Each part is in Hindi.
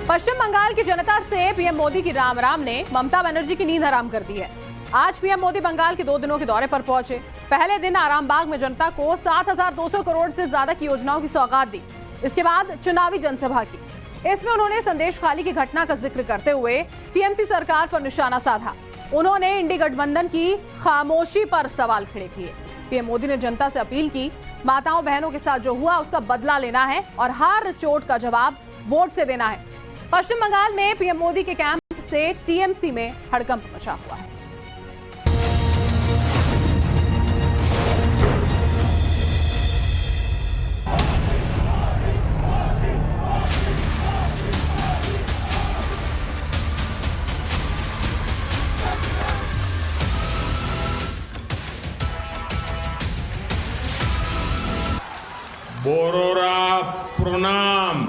पश्चिम बंगाल की जनता से पीएम मोदी की राम राम ने ममता बनर्जी की नींद हराम कर दी है। आज पीएम मोदी बंगाल के 2 दिनों के दौरे पर पहुंचे। पहले दिन आरामबाग में जनता को 7,200 करोड़ से ज्यादा की योजनाओं की सौगात दी। इसके बाद चुनावी जनसभा की। इसमें उन्होंने संदेश खाली की घटना का जिक्र करते हुए टीएमसी सरकार पर निशाना साधा। उन्होंने इंडी गठबंधन की खामोशी पर सवाल खड़े किए। पीएम मोदी ने जनता से अपील की, माताओं बहनों के साथ जो हुआ उसका बदला लेना है और हर चोट का जवाब वोट से देना है। पश्चिम बंगाल में पीएम मोदी के कैंप से टीएमसी में हड़कंप मचा हुआ है। बोरोरा प्रणाम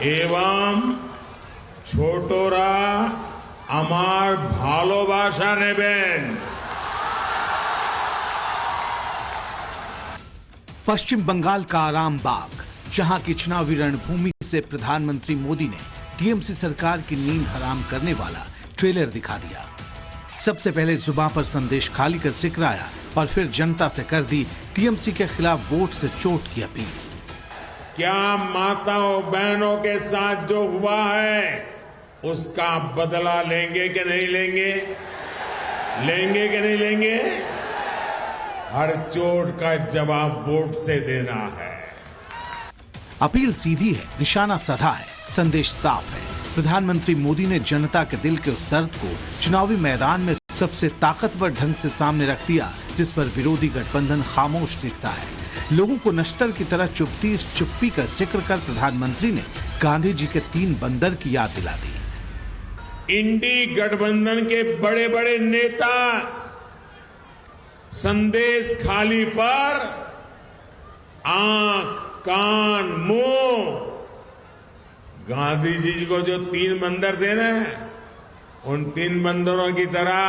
एवं छोटोरा आमार भालोबासा नेबेन। पश्चिम बंगाल का आरामबाग, जहां की चुनावी रणभूमि से प्रधानमंत्री मोदी ने टीएमसी सरकार की नींद हराम करने वाला ट्रेलर दिखा दिया। सबसे पहले जुबान पर संदेश खाली का जिक्र आया और फिर जनता से कर दी टीएमसी के खिलाफ वोट से चोट की अपील। क्या माताओं बहनों के साथ जो हुआ है उसका बदला लेंगे कि नहीं लेंगे? लेंगे कि नहीं लेंगे? हर चोट का जवाब वोट से देना है। अपील सीधी है, निशाना साधा है, संदेश साफ है। प्रधानमंत्री मोदी ने जनता के दिल के उस दर्द को चुनावी मैदान में सबसे ताकतवर ढंग से सामने रख दिया, जिस पर विरोधी गठबंधन खामोश दिखता है। लोगों को नश्तर की तरह चुभती इस चुप्पी का जिक्र कर प्रधानमंत्री ने गांधी जी के 3 बंदर की याद दिला दी। इंडी गठबंधन के बड़े बड़े नेता संदेश खाली पर आंख, कान, मुंह, गांधी जी को जो 3 बंदर थे ना, उन 3 बंदरों की तरह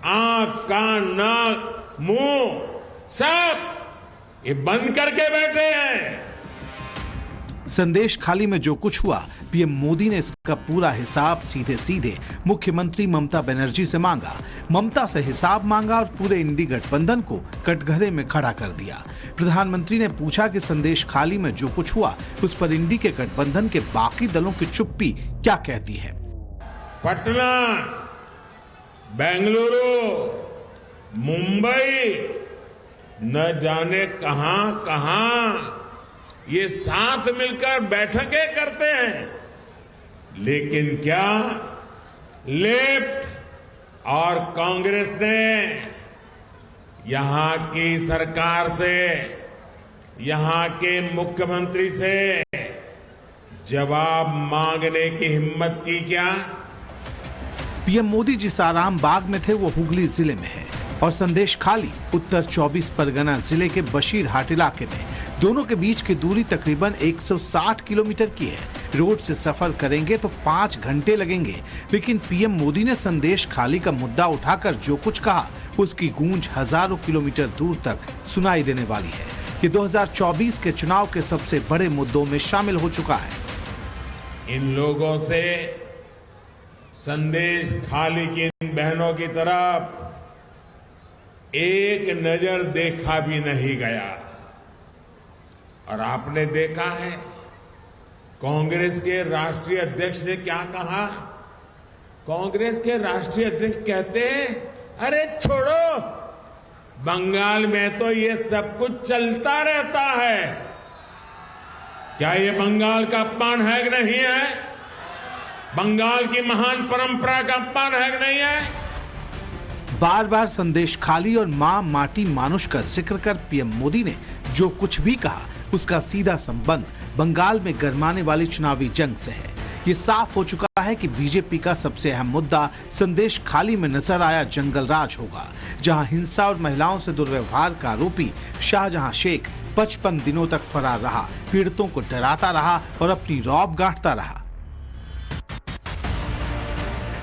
आंख, कान, नाक, मुंह सब ये बंद करके बैठे हैं। संदेश खाली में जो कुछ हुआ, पीएम मोदी ने इसका पूरा हिसाब सीधे सीधे मुख्यमंत्री ममता बनर्जी से मांगा। ममता से हिसाब मांगा और पूरे इंडी गठबंधन को कटघरे में खड़ा कर दिया। प्रधानमंत्री ने पूछा कि संदेश खाली में जो कुछ हुआ उस पर इंडी के गठबंधन के बाकी दलों की चुप्पी क्या कहती है। पटना, बेंगलुरु, मुंबई, न जाने कहां कहां ये साथ मिलकर बैठकें करते हैं, लेकिन क्या लेफ्ट और कांग्रेस ने यहां की सरकार से, यहां के मुख्यमंत्री से जवाब मांगने की हिम्मत की क्या? पीएम मोदी जिस आरामबाग में थे वो हुगली जिले में है और संदेश खाली उत्तर 24 परगना जिले के बशीरहाट इलाके में। दोनों के बीच की दूरी तकरीबन 160 किलोमीटर की है। रोड से सफर करेंगे तो 5 घंटे लगेंगे, लेकिन पीएम मोदी ने संदेश खाली का मुद्दा उठाकर जो कुछ कहा उसकी गूंज हजारों किलोमीटर दूर तक सुनाई देने वाली है। ये 2024 के चुनाव के सबसे बड़े मुद्दों में शामिल हो चुका है। इन लोगों से संदेश खाली की इन बहनों की तरफ एक नजर देखा भी नहीं गया। और आपने देखा है कांग्रेस के राष्ट्रीय अध्यक्ष ने क्या कहा? कांग्रेस के राष्ट्रीय अध्यक्ष कहते हैं, अरे छोड़ो, बंगाल में तो ये सब कुछ चलता रहता है। क्या ये बंगाल का अपमान है कि नहीं है? बंगाल की महान परंपरा का अपमान है कि नहीं है? बार बार संदेश खाली और मां माटी मानुष का जिक्र कर पीएम मोदी ने जो कुछ भी कहा उसका सीधा संबंध बंगाल में गरमाने वाली चुनावी जंग से है। ये साफ हो चुका है कि बीजेपी का सबसे अहम मुद्दा संदेश खाली में नजर आया जंगल राज होगा, जहां हिंसा और महिलाओं से दुर्व्यवहार का आरोपी शाहजहां शेख 55 दिनों तक फरार रहा, पीड़ितों को डराता रहा और अपनी रौब गांठता रहा।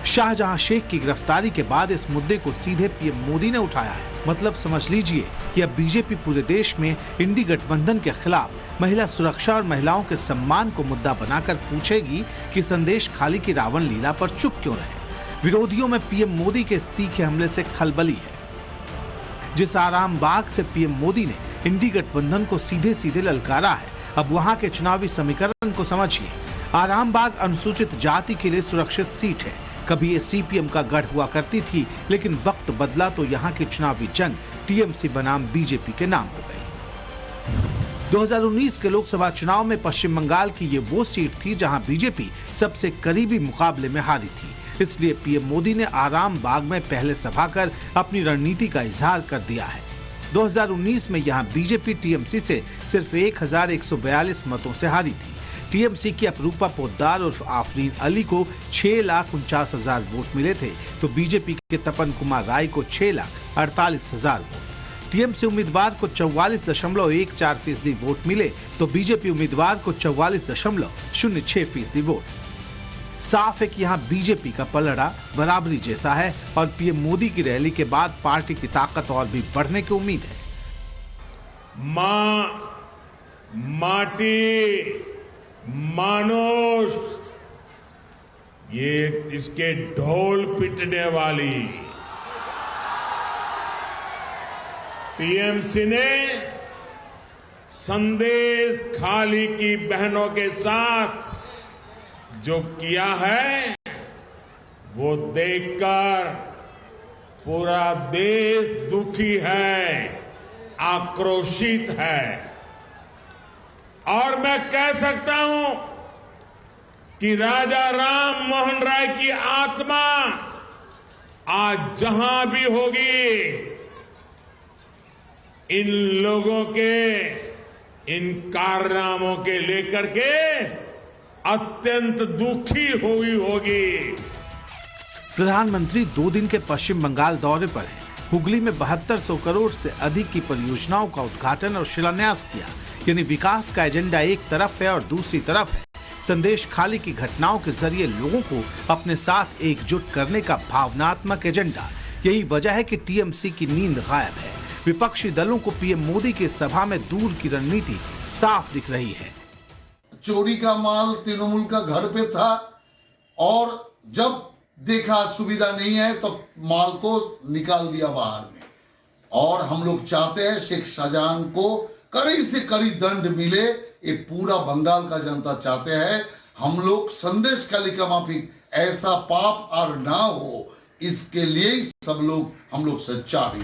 शाहजहां शेख की गिरफ्तारी के बाद इस मुद्दे को सीधे पीएम मोदी ने उठाया है। मतलब समझ लीजिए कि अब बीजेपी पूरे देश में इंडी गठबंधन के खिलाफ महिला सुरक्षा और महिलाओं के सम्मान को मुद्दा बनाकर पूछेगी कि संदेश खाली की रावण लीला पर चुप क्यों रहे। विरोधियों में पीएम मोदी के इस तीखे हमले से खलबली है। जिस आराम बाग से पीएम मोदी ने इंडी गठबंधन को सीधे सीधे ललकारा है, अब वहां के चुनावी समीकरण को समझिए। आराम बाग अनुसूचित जाति के लिए सुरक्षित सीट है। कभी ये सीपीएम का गढ़ हुआ करती थी, लेकिन वक्त बदला तो यहाँ की चुनावी जंग टीएमसी बनाम बीजेपी के नाम हो गई। 2019 के लोकसभा चुनाव में पश्चिम बंगाल की ये वो सीट थी जहां बीजेपी सबसे करीबी मुकाबले में हारी थी। इसलिए पीएम मोदी ने आराम बाग में पहले सभा कर अपनी रणनीति का इजहार कर दिया है। 2019 में यहां बीजेपी टीएमसी से सिर्फ 1142 मतों से हारी थी। टीएमसी की अपरूपा पोद्दार उर्फ आफरीन अली को 6,49,000 वोट मिले थे, तो बीजेपी के तपन कुमार राय को 6,48,000 वोट। टीएमसी उम्मीदवार को 44.14% वोट मिले, तो बीजेपी उम्मीदवार को 44.06% वोट। साफ है कि यहाँ बीजेपी का पलड़ा बराबरी जैसा है और पीएम मोदी की रैली के बाद पार्टी की ताकत और भी बढ़ने की उम्मीद है। मां, माटी, मानुष, ये इसके ढोल पिटने वाली टीएमसी ने संदेश खाली की बहनों के साथ जो किया है, वो देखकर पूरा देश दुखी है, आक्रोशित है। और मैं कह सकता हूं कि राजा राम मोहन राय की आत्मा आज जहां भी होगी, इन लोगों के इन कारनामों के लेकर के अत्यंत दुखी हुई होगी। प्रधानमंत्री 2 दिन के पश्चिम बंगाल दौरे पर हैं। हुगली में 7200 करोड़ से अधिक की परियोजनाओं का उद्घाटन और शिलान्यास किया। यानी विकास का एजेंडा एक तरफ है और दूसरी तरफ है संदेश खाली की घटनाओं के जरिए लोगों को अपने साथ एकजुट करने का भावनात्मक एजेंडा। यही वजह है कि टीएमसी की नींद गायब है। विपक्षी दलों को पीएम मोदी की सभा में दूर की रणनीति साफ दिख रही है। चोरी का माल तृणमूल का घर पे था और जब देखा सुविधा नहीं है तो माल को निकाल दिया बाहर में। और हम लोग चाहते हैं शेख शाहजहां को कड़ी से कड़ी दंड मिले। ये पूरा बंगाल का जनता चाहते हैं। हम लोग संदेश खाली का माफिक ऐसा पाप और ना हो, इसके लिए सब लोग हम लोग सच्चाई।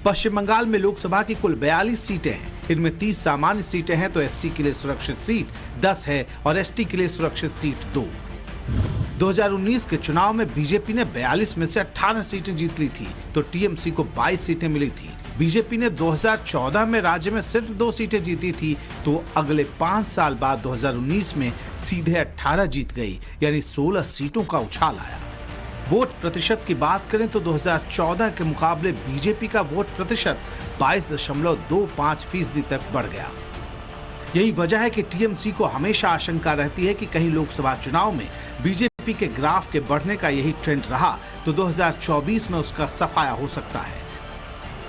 पश्चिम बंगाल में लोकसभा की कुल 42 सीटें हैं। इनमें 30 सामान्य सीटें हैं तो एससी के लिए सुरक्षित सीट 10 है और एसटी के लिए सुरक्षित सीट 2। 2019 के चुनाव में बीजेपी ने 42 में से 18 सीटें जीत ली थी, तो टीएमसी को 22 सीटें मिली थी। बीजेपी ने 2014 में राज्य में सिर्फ 2 सीटें जीती थी, तो अगले 5 साल बाद 2019 में सीधे 18 जीत गई, यानी 16 सीटों का उछाल आया। वोट प्रतिशत की बात करें तो 2014 के मुकाबले बीजेपी का वोट प्रतिशत 22.25% तक बढ़ गया। यही वजह है कि टीएमसी को हमेशा आशंका रहती है कि कहीं लोकसभा चुनाव में बीजेपी के ग्राफ के बढ़ने का यही ट्रेंड रहा तो 2024 में उसका सफाया हो सकता है।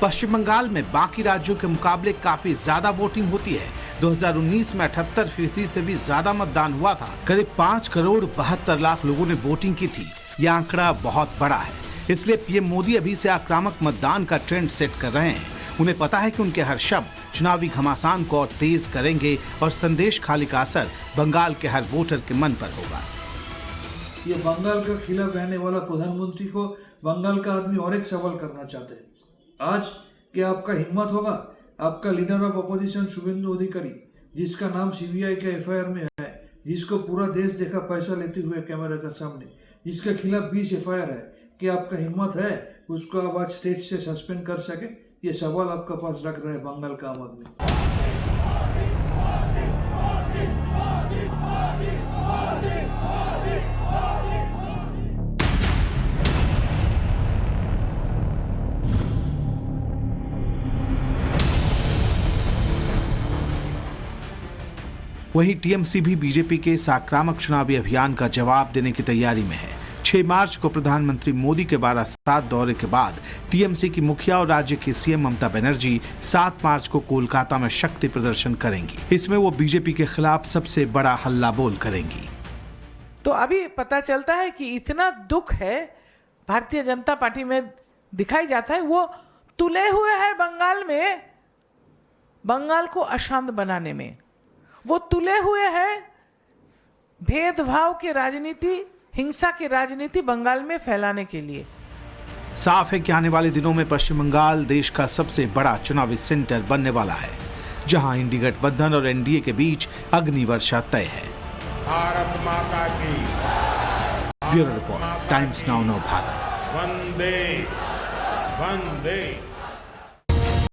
पश्चिम बंगाल में बाकी राज्यों के मुकाबले काफी ज्यादा वोटिंग होती है। 2019 में 78% से भी ज्यादा मतदान हुआ था। करीब 5,72,00,000 लोगों ने वोटिंग की थी। यह आंकड़ा बहुत बड़ा है, इसलिए पीएम मोदी अभी से आक्रामक मतदान का ट्रेंड सेट कर रहे हैं। उन्हें पता है कि उनके हर शब्द चुनावी घमासान को और तेज करेंगे और संदेश खाली का असर बंगाल के हर वोटर के मन पर होगा। ये बंगाल के खिलाफ रहने वाला प्रधानमंत्री को बंगाल का आदमी और एक सवाल करना चाहते हैं। आज क्या आपका हिम्मत होगा? आपका लीडर ऑफ अपोजिशन शुभेंदु अधिकारी, जिसका नाम सीबीआई के एफआईआर में है, जिसको पूरा देश देखा पैसा लेते हुए कैमरे के सामने, जिसके खिलाफ 20 एफआईआर है, क्या आपका हिम्मत है उसको आप आज स्टेज से सस्पेंड कर सके? ये सवाल आपके पास रख रहे हैं बंगाल का आम आदमी। वहीं टीएमसी भी बीजेपी के इस आक्रामक चुनावी अभियान का जवाब देने की तैयारी में है। 6 मार्च को प्रधानमंत्री मोदी के बारासात दौरे के बाद टीएमसी की मुखिया और राज्य की सीएम ममता बनर्जी 7 मार्च को कोलकाता में शक्ति प्रदर्शन करेंगी। इसमें वो बीजेपी के खिलाफ सबसे बड़ा हल्ला बोल करेंगी। तो अभी पता चलता है कि इतना दुख है भारतीय जनता पार्टी में दिखाई जाता है, वो तुले हुए है बंगाल में, बंगाल को अशांत बनाने में। वो तुले हुए है भेदभाव की राजनीति, हिंसा की राजनीति बंगाल में फैलाने के लिए। साफ है कि आने वाले दिनों में पश्चिम बंगाल देश का सबसे बड़ा चुनावी सेंटर बनने वाला है, जहां इंडी गठबंधन और एनडीए के बीच अग्निवर्षा तय है। भारत माता की। Bureau report, Times Now Bharat. वंदे वंदे।